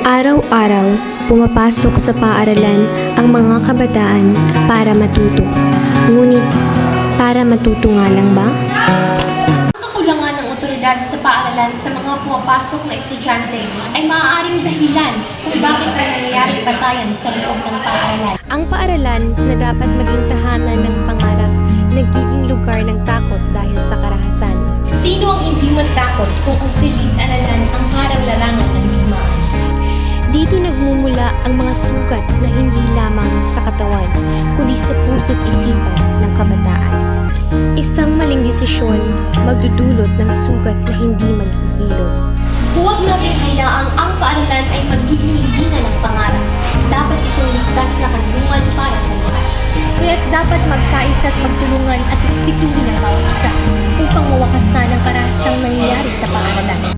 Araw-araw, pumapasok sa paaralan ang mga kabataan para matuto. Ngunit, para matuto nga lang ba? Ang kakulangan ng otoridad sa paaralan sa mga pumapasok na estudyante ay maaaring dahilan kung bakit may nangyayaring batayan sa loob ng paaralan. Ang paaralan na dapat maging tahanan ng pangarap, nagiging lugar ng takot dahil sa karahasan. Sino ang hindi matakot kung ang silid-aralan ang parang larangan ng digmaan? Dito nagmumula ang mga sugat na hindi lamang sa katawan, kundi sa puso't isipan ng kabataan. Isang maling desisyon magdudulot ng sugat na hindi maghihilom. Huwag nating hayaang ang paaralan ay magiging libingan ng pangarap. Dapat itong ligtas na kanlungan para sa lahat. Kaya't dapat magkaisa at magtulungan at respetuhin ang bawat isa upang mawakasan ang karahasang nangyayari sa paaralan.